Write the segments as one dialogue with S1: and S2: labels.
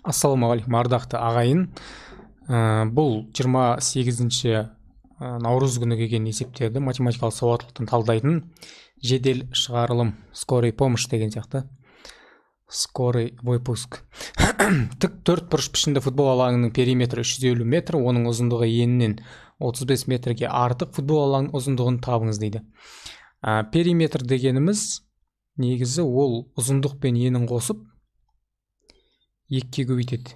S1: Ассалаумағалейкум, ардақты ағайын. Бұл 28-ші наурыз күні келген есептерді математикалық сауаттылықтың талдайтын жедел шығарылым, скорый помощь деген сияқты. Скорый выпуск. Тік төрт бұрыш пішінді футбол алаңының периметрі 350 метр, оның ұзындығы енінен 35 метрге артық, футбол алаңының ұзындығын табыңыз дейді. Периметр дегеніміз негізі ол ұзындық пен енін қосып екіге көбейтеді.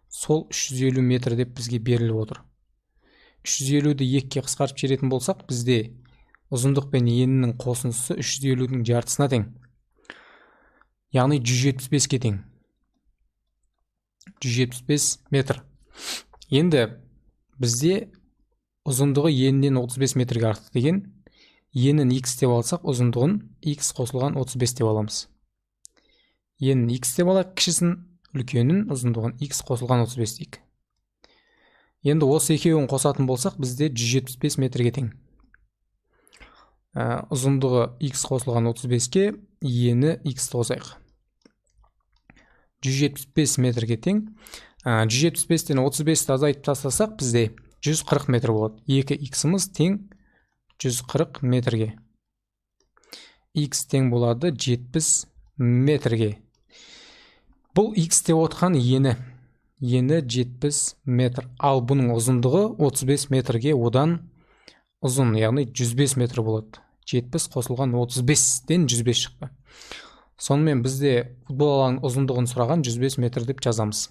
S1: Сол 350 метр деп бізге беріліп отыр. 350-ді екіге қысқартып жіберетін болсақ, бізде ұзындық пен енінің қосындысы 350-дің жартысына тең. Яғни 175-ке тең. 175 метр. Енді бізде ұзындығы енінен 35 метрге артық деген, енін x деп алсақ, ұзындығын x қосылған 35 деп аламыз. Енін x деп алайық, кішісін, үлкенін ұзындығын x қосылған 35 дейік. Енді осы екеуін қосатын болсақ, бізде 175 метрге тең. Ұзындығы x қосылған 35-ке, ені x қосайық. 175 метрге тең. 175-тен 35-ті азайтып тастасақ, бізде 140 метр болады. 2x-іміз тең 140 метрге. X тең болады 70 метрге. Бұл x деп отқан ені 70 метр. Ал бұның ұзындығы 35 метрге одан ұзын, яғни 105 метр болады. 70 қосылған 35-тен 105 шықты. Сонымен бізде футбол алаңының ұзындығын сұраған 105 метр деп жазамыз.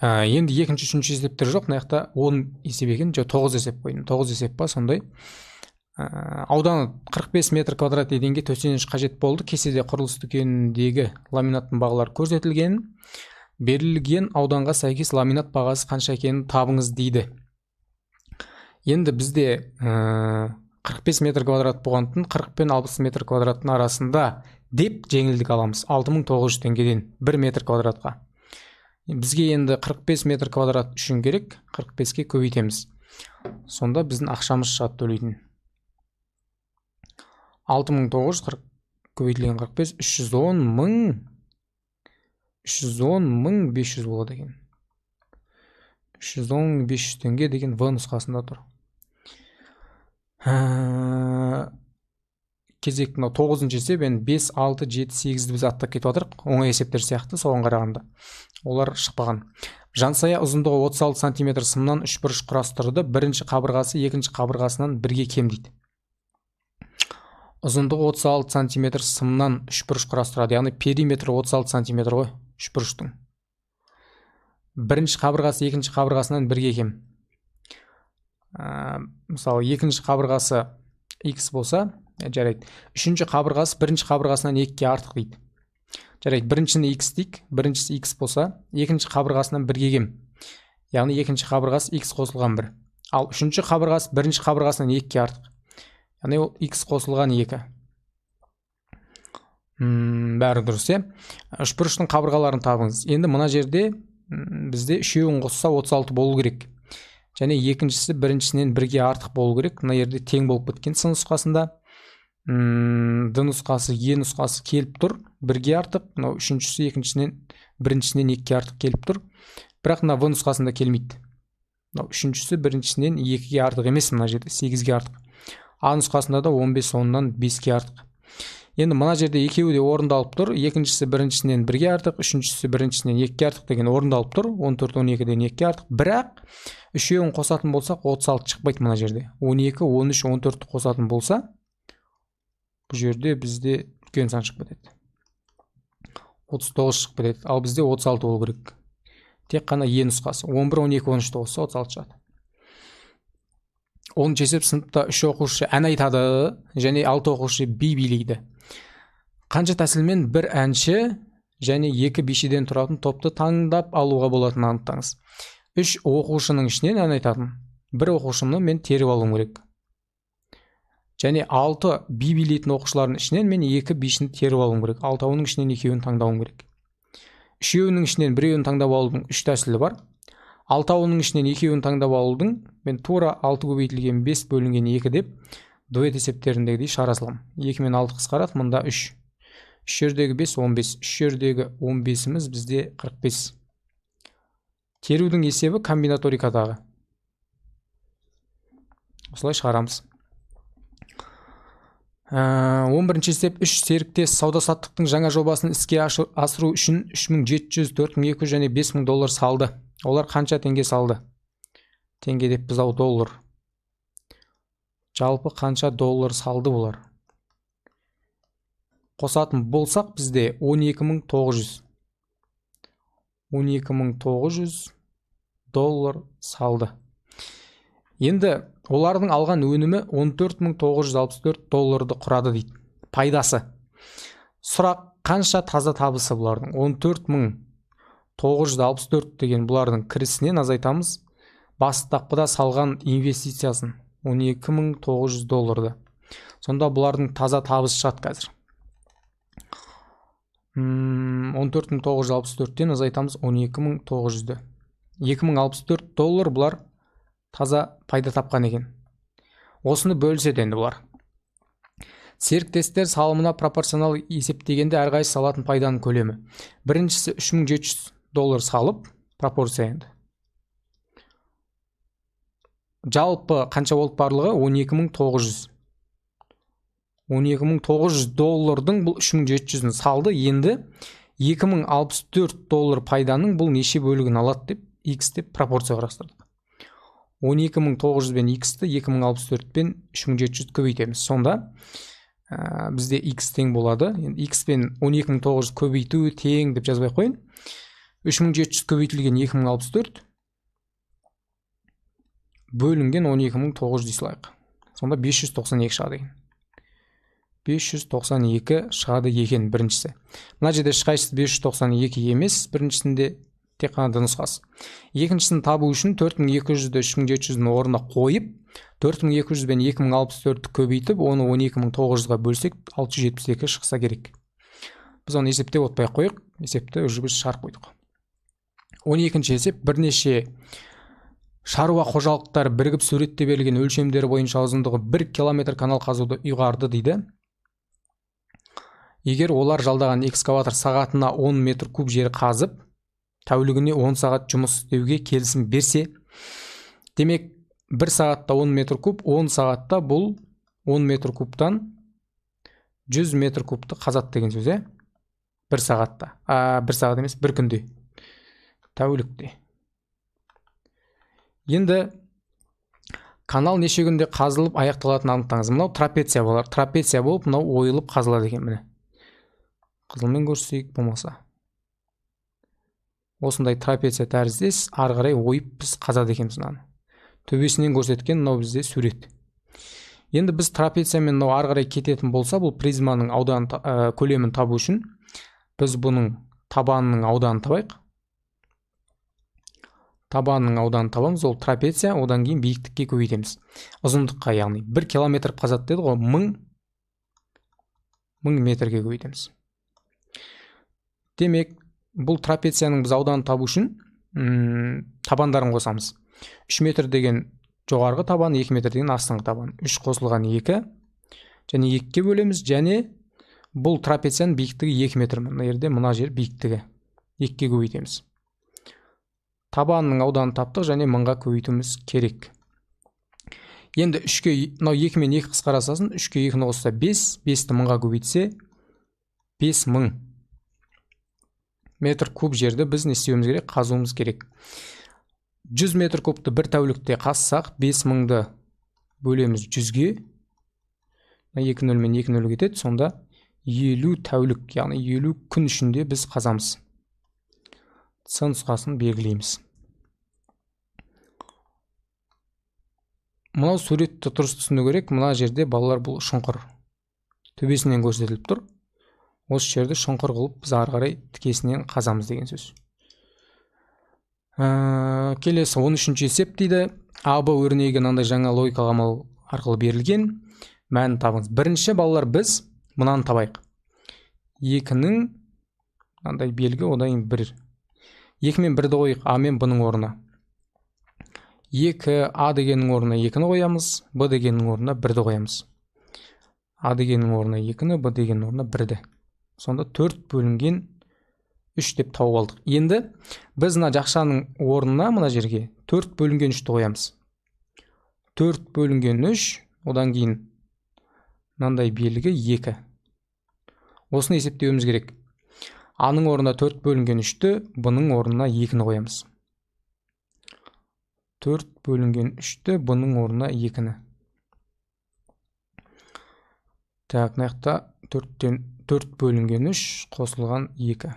S1: Енді екінші, үшінші есептер жоқ. Мынаяқта 10 есеп екен, 9 есеп қойдым. 9 есеп па, сондай. Ауданы 45 метр квадрат еденге төсеніш қажет болды. Кеседе құрылыс дүкеніндегі ламинаттың бағалары көрсетілген. Берілген ауданға сәйкес ламинат бағасы қанша екенін табыңыз дейді. Енді бізде 45 метр квадрат болғандықтан 40 пен 60 метр квадраттың арасында деп жеңілдік аламыз. 6900 теңгеден 1 метр квадратқа. Бізге енді 45 метр квадрат үшін керек, 45-ке көбейтеміз. Сонда біздің ақшамыз шығады төлейтін. 6940 көбейтілген 45, 310.500 болады екен. 310.500 теңге деген В нұсқасында тұр. Кезек 9-шы есеп, 5, 6, 7, 8-ді біз аттап кетіп жатырық. Оңай есептер сияқты, соған қарағанда. Олар шықпаған. Жансая ұзындығы 36 см сымнан 3 бұрыш құрастырды. Бірінші қабырғасы екінші қабырғасынан бірге кем дейді. Ұзындығы 36 см сымнан 3 бұрыш құрастырады. Яғни периметрі 36 см ғой, 3 бұрыштың. Бірінші қабырғасы екінші қабырғасынан бірге кем. Мысалы, екінші қабырғасы x болса, жарайды. Үшінші қабырғасы бірінші қабырғасынан 2-ге артық дейді. Жарайды, біріншіні x дейік, біріншісі x болса, екінші қабырғасынан 1-ге кем. Яғни екінші қабырғасы x қосылған 1. Ал үшінші қабырғасы бірінші қабырғасынан 2-ге артық. Яғни ол x қосылған 2. Бәрі дұрыс, е? Үшбұрыштың қабырғаларын табыңыз. Енді мына жерде бізде үшеуін қосса 36 болу керек. Және екіншісі біріншісінен 1-ге артық болу керек. Мына жерде тең болып біткен С нұсқасында. Д нұсқасы, Е нұсқасы келіп тұр, 1-ге артық. Мынау үшіншісі екіншісінен біріншісінен 2-ге артық келіп тұр. Бірақ мына В нұсқасында келмейді. Мынау үшіншісі біріншісінен 2-ге артық емес, мына жерде 8-ге артық. А нұсқасында да 15 оннан 5-ге артық. Енді мына жерде екеуі де орындалып тұр. Екіншісі біріншісінен 1-ге артық, үшіншісі біріншісінен 2-ге артық деген орындалып тұр. 14-12-ден 2-ге артық. Бірақ үшеуін қосатын болсақ 36 шықпайды мына жерде. 12, 13, 14-ті қосатын болса, бұл жерде бізде үлкен сан шығып кетеді. 39 шығып кетеді. Ал бізде 36 болу керек. Тек қана Е нұсқасы. 11, 12, 13-ті қосса 36 шығады. 10 есеп сыныпта 3 оқушы ән айтады және 6 оқушы би билейді. Қанша тәсілмен бір әнші және 2 бишіден тұратын топты таңдап алуға болатынын анықтаңыз. 3 оқушының ішінен ән айтатын. 1 оқушымны мен теріп алуым керек. Және 6 би билейтін оқушылардың ішінен мен 2 бишіні теріп алуым керек. 6-ның ішінен 2-ін таңдауым керек. 3-інің ішінен 1-ін таңдап алудың 3 тәсілі бар. 6-ның ішінен 2-ін таңдап алудың мен тура 6 көбейтілген 5 бөлінген 2 деп дуэт есептеріндегідей шара саламын. 2 мен 6 қысқарады, мұнда 3. 3 жердегі 5 15, 3 жердегі 15-іміз бізде 45. Терудің есебі комбинаторикадағы. Осылай шығарамыз. 11-ші есеп 3 серіктес сауда-саттықтың жаңа жобасын іске асыру үшін 3700, 4200 және 5000 доллар салды. Олар қанша теңге салды? Теңге деп біз доллар. Жалпы қанша доллар салды олар? Қосатын болсақ бізде 12900. 12900 доллар салды. Енді олардың алған өнімі 14964 долларды құрады дейді. Пайдасы. Сұрақ, қанша таза табысы бұлардың? 14964 деген бұлардың кірісінен азайтамыз. Бастапқыда салған инвестициясын 12900 долларды. Сонда бұлардың таза табысы шығады қазір. 14964-тен азайтамыз 12900-ді. 2064 доллар бұлар таза пайда тапқан екен. Осыны бөліседі енді бұлар. Серіктестер салымына пропорционал есептегенде әрқайсысы салатын пайданың көлемі. Біріншісі 3700 доллар салып, пропорция енді. Жалпы қанша болып барлығы? 12900. 12900 доллардың бұл 3700-ін салды. Енді 2064 доллар пайданың бұл неше бөлігін алады деп, X деп пропорция қарастырдық. 12900 бен X-ті 2064 бен 3700 көбейтеміз. Сонда бізде X тең болады. X бен 12900 көбейту тең деп жазбай қойын. 3700 көбейтілген 2064 бөлінген 12900 дей салайық. Сонда 592 шығады екен. 592 шығады екен біріншісі. Мына жерде ешқайсысы 592 емес, біріншісінде тек қана нұсқасы. Екіншісін табу үшін 4200-ді 3700-дің орнына қойып, 4200 бен 2064-ді көбейтіп, оны 12900-ға бөлсек 672 шықса керек. Біз оны есептеп отпай қойық, есепті уже біз шығарып қойдық. 12-ші есеп бірнеше шаруа қожалықтары бірігіп суретте берілген өлшемдері бойынша ұзындығы 1 километр канал қазуды ұйғарды дейді. Егер олар жалдаған экскаватор сағатына 10 метр куб жер қазып, тәулігіне 10 сағат жұмыс істеуге келісім берсе, демек 1 сағатта 10 метр куб, 10 сағатта бұл 10 метр кубтан 100 метр кубты қазат деген сөз, 1 сағатта. 1 сағат емес, 1 күнде. Тәулікте. Енді канал неше күнде қазылып аяқталатын анықтаңыз. Мынау трапеция болар. Трапеция болып, мынау ойылып қазылады екен міне. Қызылмен көрсетейік болмаса. Осындай трапеция тәріздес, ары қарай ойып біз қазады екенбіз мынаны. Төбесінен көрсеткен мынау бізде сурет. Енді біз трапециямен мынау ары қарай кететін болса, бұл призманың аудан көлемін табу үшін біз бұның табанының ауданын табайық. Табанның ауданын табамыз, ол трапеция, одан кейін биіктікке көбейтеміз. Ұзындыққа, яғни 1 километр қазат деді ғой, 1000 метрге көбейтеміз. Демек, бұл трапецияның біз ауданын табу үшін табандарын қосамыз. 3 метр деген жоғарғы табан, 2 метр деген астыңғы табан. 3 қосылған 2, және 2-ке бөлеміз, және бұл трапецияның биіктігі 2 метр. Мына жерде мына жер биіктігі. 2-ке көбейтеміз. Табанның ауданын таптық, және 1000-ға көбейтуіміз керек. Енді 3-ке, мынау 2 мен 2 қысқарасасын, 3-ке 2-ні қосса 5, 5-ті 1000-ға көбейтсе 5000 метр куб жерді біз не істеуіміз керек? Қазуымыз керек. 100 метр кубты бір тәулікте қазсақ, 5000-ді бөлеміз 100-ге. 2 0 мен 2 0 кетеді, сонда 50 тәулік, яғни 50 күн ішінде біз қазамыз. С нұсқасын белгілейміз. Мынау суретті дұрыс түсіну керек. Мына жерде балалар бұл шұңқыр. Төбесінен көрсетіліп тұр. Осы жерді шұңқыр қылып, біз ары қарай тікесінен қазамыз деген сөз. Келесі 13-ші есеп дейді. АБ өрнегі мынандай жаңа логикалық амал арқылы берілген. Мәнін табыңыз. Бірінші балалар біз мынаны табайық. 2-нің мынандай белгі, одан 1. 2 мен 1-ді қойық, А мен Б-ның орнына. 2 А дегеннің орнына 2-ні қоямыз, Б дегеннің орнына 1-ді қоямыз. А дегеннің орнына 2-ні, Б дегеннің орнына 1-ді. сонда 4 бөлінген 3 деп тауып алдық. Енді біз мына жақшаның орнына мына жерге 4 бөлінген 3-ті қоямыз. 4 бөлінген 3, одан кейін мынандай белгі 2. Осыны есептеуіміз керек. А-ның орнына 4 бөлінген 3-ті, B-ның орнына 2-ні қоямыз. 4 бөлінген 3-ті, B-ның орнына 2-ні. Так, мынаяқта 4 бөлінген 3 қосылған 2.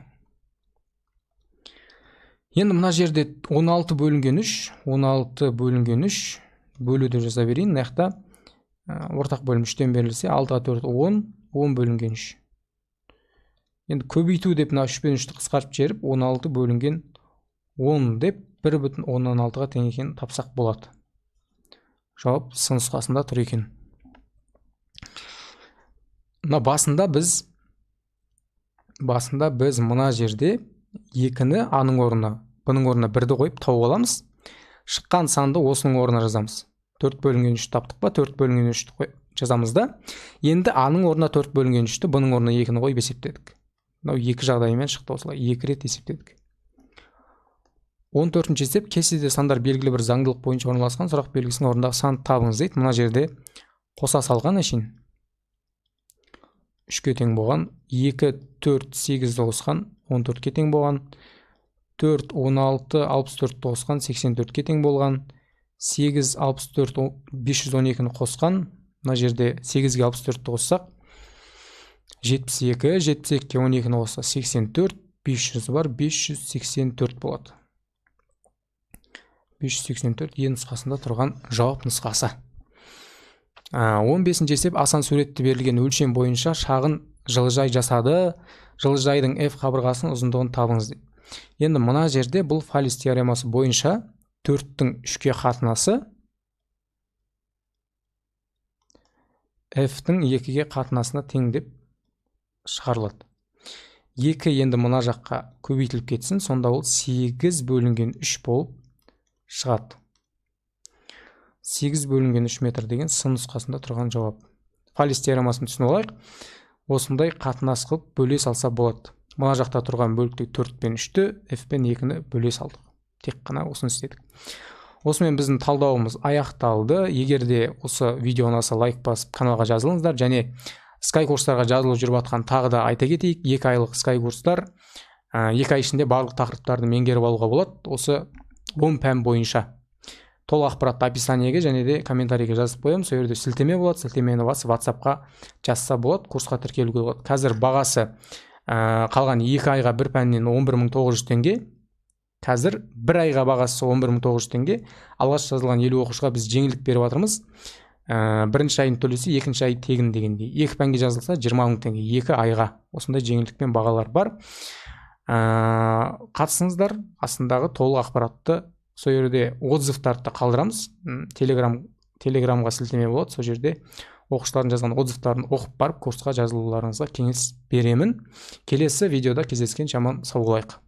S1: Енді мына жерде 16 бөлінген 3, 16 бөлінген 3 бөлуді жаза берейін. Мынаяқта ортақ бөлім 3-тен берілсе, 6-ға 4 10, 10 бөлінген 3. Енді көбейту деп мына 3 пен 3-ті қысқартып жіберіп 16 бөлінген 10 деп 1,16-ға тең екенін тапсақ болады. Жауап С нұсқасында тұр екен. Мына басында біз мына жерде 2-ні А-ның орнына, B-ның орнына 1-ді қойып тауып аламыз. Шыққан санды осының орнына жазамыз. 4 бөлінген 3 таптық па, 4 бөлінген 3-ті жазамыз да. Енді А-ның орнына 4 бөлінген 3-ті, B-ның орнына 2-ні қойып есептедік. Мынау 2 жағдайымен шықты, осылай 2 рет есептедік. 14-ші есеп, кестеде сандар белгілі бір заңдылық бойынша орналасқан, сұрақ белгісінің орнындағы санды табыңыз дейді. Мына жерде қоса салған әшейін 3-ке тең болған, 2 4 8-ді қосқан 14-ке тең болған, 4 16 64-ті қосқан 84-ке тең болған, 8 64 512-ні қосқан, мына жерде 8-ге 64-ті қоссақ 72, 72-ке 12-ні қосса 84, 500 бар, 584 болады. 584 Е нұсқасында тұрған жауап нұсқасы. 15-ші есеп, асан суретте берілген өлшем бойынша шағын жылыжай жасады. Жылыжайдың F қабырғасының ұзындығын табыңыз дейді. Енді мына жерде бұл Фалес теоремасы бойынша 4-тің 3-ке қатынасы F-тің 2-ге қатынасына тең деп шығарылады. 2 енді мына жаққа көбейтіліп кетсін, сонда ол 8 бөлінген 3 болып шығады. 8 бөлінген 3 метр деген С нұсқасында тұрған жауап. Фалес теоремасын түсініп алайық. Осындай қатынас қылып бөле салса болады. Мына жақта тұрған бөлікте 4 пен 3-ті, F пен 2-ні бөле салдық. Тек қана осыны істедік. Осымен біздің талдауымыз аяқталды. Егер де осы видео ұнаса, лайк басып, каналға жазылыңыздар. Және Sky курстарға жазылып жүріп атқан тағы да айта кетейік. 2 айлық Sky курстар 2 ай ішінде барлық тақырыптарды меңгеріп алуға болады. Осы 10 пән бойынша. Толық ақпаратты описаниеге және де комментарийге жазып қоямын. Сол жерде сілтеме болады. Сілтемені басып WhatsApp-қа жазса болады. Курсқа тіркелуге болады. Қазір бағасы қалған 2 айға бір пәннен 11.900 теңге. Қазір бір айға бағасы 11.900 теңге. Алғаш жазылған 50 оқушыға біз жеңілдік беріп жатырмыз. Бірінші айын төлесе, екінші ай тегін дегендей. 2 пәнге жазылса 20.000 теңге 2 айға. Осындай жеңілдікпен бағалар бар. Қатысыңыздар. Астындағы толық ақпаратты сол жерде отзывтарды қалдырамыз. Телеграмға сілтеме болады. Сол жерде оқушылардың жазған отзывтарын оқып барып курсқа жазылуларыңызға кеңес беремін. Келесі видеода кездескенше аман сау болайық.